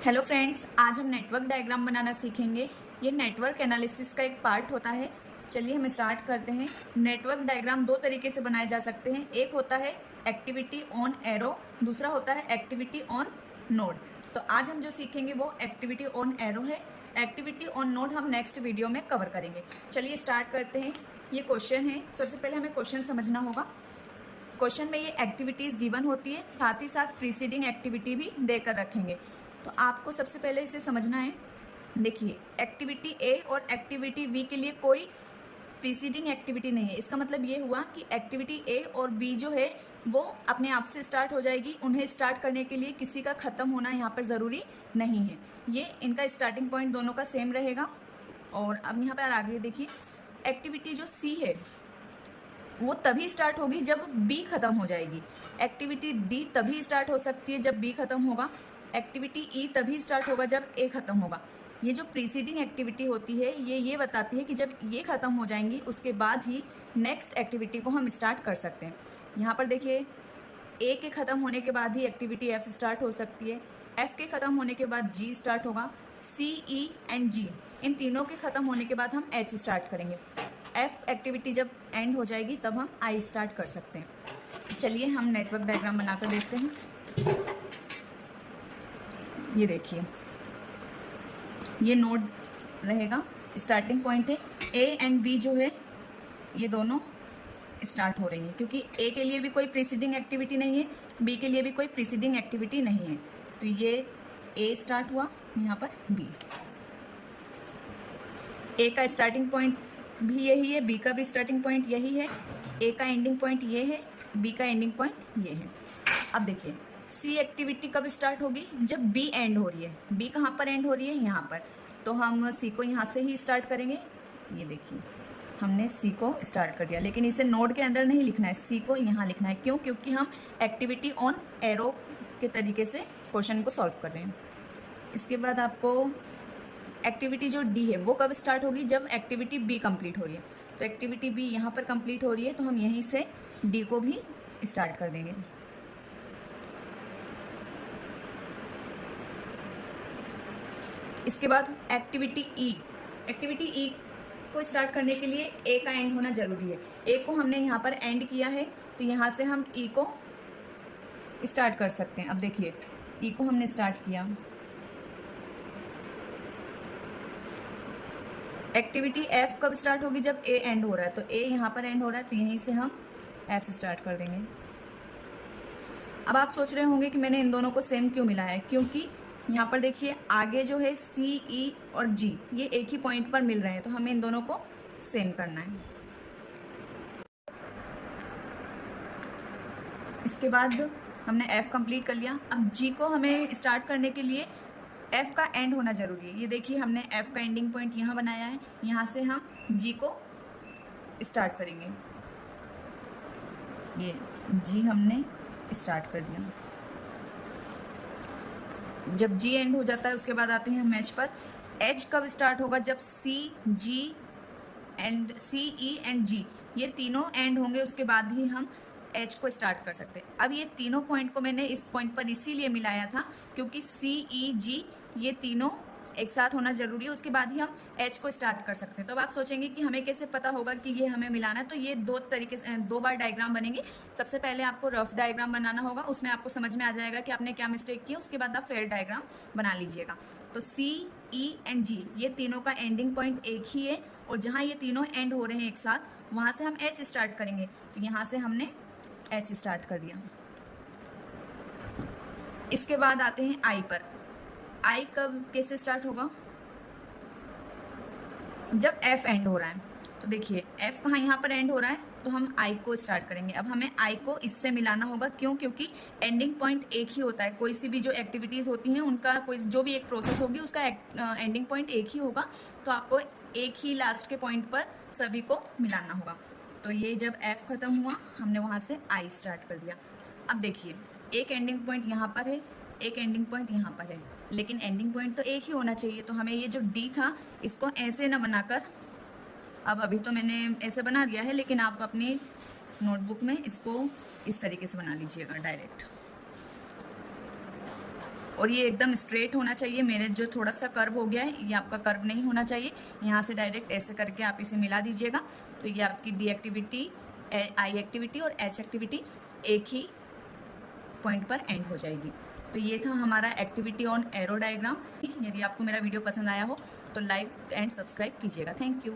Hello friends, आज हम network diagram बनाना सीखेंगे। ये नेटवर्क एनालिसिस का एक पार्ट होता है। चलिए हम स्टार्ट करते हैं। नेटवर्क डायग्राम दो तरीके से बनाए जा सकते हैं। एक होता है एक्टिविटी ऑन एरो, दूसरा होता है एक्टिविटी ऑन नोड। तो आज हम जो सीखेंगे वो एक्टिविटी ऑन एरो है। एक्टिविटी ऑन नोड हम नेक्स्ट वीडियो में कवर करेंगे। चलिए स्टार्ट करते हैं। ये क्वेश्चन है। सबसे पहले हमें क्वेश्चन समझना होगा। क्वेश्चन में ये एक्टिविटीज़ गिवन होती है, साथ ही साथ प्रीसीडिंग एक्टिविटी भी देकर रखेंगे। तो आपको सबसे पहले इसे समझना है। देखिए, एक्टिविटी ए और एक्टिविटी बी के लिए कोई प्रीसीडिंग एक्टिविटी नहीं है। इसका मतलब ये हुआ कि एक्टिविटी ए और बी जो है वो अपने आप से स्टार्ट हो जाएगी। उन्हें स्टार्ट करने के लिए किसी का ख़त्म होना यहाँ पर ज़रूरी नहीं है। ये इनका स्टार्टिंग पॉइंट दोनों का सेम रहेगा। और अब यहाँ पर आगे देखिए, एक्टिविटी जो सी है वो तभी स्टार्ट होगी जब बी ख़त्म हो जाएगी। एक्टिविटी डी तभी स्टार्ट हो सकती है जब बी ख़त्म होगा। एक्टिविटी ई तभी स्टार्ट होगा जब ए ख़त्म होगा। ये जो प्रीसीडिंग एक्टिविटी होती है ये बताती है कि जब ये ख़त्म हो जाएंगी उसके बाद ही नेक्स्ट एक्टिविटी को हम स्टार्ट कर सकते हैं। यहाँ पर देखिए, ए के ख़त्म होने के बाद ही एक्टिविटी एफ स्टार्ट हो सकती है। एफ के ख़त्म होने के बाद जी स्टार्ट होगा। सी, ई एंड जी, इन तीनों के ख़त्म होने के बाद हम एच स्टार्ट करेंगे। एफ एक्टिविटी जब एंड हो जाएगी तब हम आई स्टार्ट कर सकते हैं। चलिए हम नेटवर्क डायग्राम बनाकर देखते हैं। ये देखिए, ये नोड रहेगा, स्टार्टिंग पॉइंट है। ए एंड बी जो है ये दोनों स्टार्ट हो रही हैं क्योंकि ए के लिए भी कोई प्रीसीडिंग एक्टिविटी नहीं है, बी के लिए भी कोई प्रीसीडिंग एक्टिविटी नहीं है। तो ये ए स्टार्ट हुआ, यहाँ पर बी। ए का स्टार्टिंग पॉइंट भी यही है, बी का भी स्टार्टिंग पॉइंट यही है। ए का एंडिंग पॉइंट ये है, बी का एंडिंग पॉइंट ये है। अब देखिए, सी एक्टिविटी कब स्टार्ट होगी? जब बी एंड हो रही है। बी कहाँ पर एंड हो रही है? यहाँ पर। तो हम सी को यहाँ से ही स्टार्ट करेंगे। ये देखिए, हमने सी को स्टार्ट कर दिया, लेकिन इसे नोड के अंदर नहीं लिखना है, सी को यहाँ लिखना है। क्यों? क्योंकि हम एक्टिविटी ऑन एरो के तरीके से क्वेश्चन को सॉल्व कर रहे हैं। इसके बाद आपको एक्टिविटी जो डी है वो कब स्टार्ट होगी? जब एक्टिविटी बी कंप्लीट हो रही है। तो एक्टिविटी बी यहाँ पर कंप्लीट हो रही है तो हम यहीं से डी को भी स्टार्ट कर देंगे। इसके बाद एक्टिविटी ई। एक्टिविटी ई को स्टार्ट करने के लिए ए का एंड होना जरूरी है। ए को हमने यहाँ पर एंड किया है तो यहाँ से हम ई को स्टार्ट कर सकते हैं। अब देखिए, ई को हमने स्टार्ट किया। एक्टिविटी एफ कब स्टार्ट होगी? जब ए एंड हो रहा है। तो ए यहाँ पर एंड हो रहा है तो यहीं से हम एफ स्टार्ट कर देंगे। अब आप सोच रहे होंगे कि मैंने इन दोनों को सेम क्यों मिलाया है? क्योंकि यहाँ पर देखिए, आगे जो है सी, ई और जी ये एक ही पॉइंट पर मिल रहे हैं, तो हमें इन दोनों को सेम करना है। इसके बाद हमने एफ कंप्लीट कर लिया। अब जी को हमें स्टार्ट करने के लिए एफ का एंड होना जरूरी है। ये देखिए, हमने एफ का एंडिंग पॉइंट यहाँ बनाया है, यहाँ से हम जी को स्टार्ट करेंगे। ये जी हमने स्टार्ट कर दिया। जब जी एंड हो जाता है उसके बाद आते हैं हम एच पर। एच कब स्टार्ट होगा? जब सी, जी एंड सी, ई एंड जी ये तीनों एंड होंगे, उसके बाद ही हम एच को स्टार्ट कर सकते हैं। अब ये तीनों पॉइंट को मैंने इस पॉइंट पर इसीलिए मिलाया था क्योंकि सी, ई, जी ये तीनों एक साथ होना जरूरी है, उसके बाद ही हम एच को स्टार्ट कर सकते हैं। तो अब आप सोचेंगे कि हमें कैसे पता होगा कि ये हमें मिलाना है? तो ये दो बार डायग्राम बनेंगे। सबसे पहले आपको रफ डायग्राम बनाना होगा, उसमें आपको समझ में आ जाएगा कि आपने क्या मिस्टेक की। उसके बाद आप फेयर डायग्राम बना लीजिएगा। तो सी, ई एंड जी ये तीनों का एंडिंग पॉइंट एक ही है, और जहाँ ये तीनों एंड हो रहे हैं एक साथ वहाँ से हम एच स्टार्ट करेंगे। तो यहाँ से हमने एच स्टार्ट कर दिया। इसके बाद आते हैं आई पर। आई कब कैसे स्टार्ट होगा? जब एफ एंड हो रहा है। तो देखिए, एफ कहाँ यहाँ पर एंड हो रहा है तो हम आई को स्टार्ट करेंगे। अब हमें आई को इससे मिलाना होगा। क्यों? क्योंकि एंडिंग पॉइंट एक ही होता है। कोई सी भी जो एक्टिविटीज़ होती हैं उनका कोई जो भी एक प्रोसेस होगी उसका एंडिंग पॉइंट एक ही होगा। तो आपको एक ही लास्ट के पॉइंट पर सभी को मिलाना होगा। तो ये जब एफ ख़त्म हुआ हमने वहाँ से आई स्टार्ट कर दिया। अब देखिए, एक एंडिंग पॉइंट यहाँ पर है, एक एंडिंग पॉइंट यहाँ पर है, लेकिन एंडिंग पॉइंट तो एक ही होना चाहिए। तो हमें ये जो डी था इसको ऐसे ना बनाकर, अब अभी तो मैंने ऐसे बना दिया है, लेकिन आप अपनी नोटबुक में इसको इस तरीके से बना लीजिएगा डायरेक्ट। और ये एकदम स्ट्रेट होना चाहिए। मेरे जो थोड़ा सा कर्व हो गया है, ये आपका कर्व नहीं होना चाहिए। यहाँ से डायरेक्ट ऐसे करके आप इसे मिला दीजिएगा, तो ये आपकी डी एक्टिविटी, आई एक्टिविटी और एच एक्टिविटी एक ही पॉइंट पर एंड हो जाएगी। तो ये था हमारा एक्टिविटी ऑन एरो डायग्राम। यदि आपको मेरा वीडियो पसंद आया हो तो लाइक एंड सब्सक्राइब कीजिएगा। Thank you.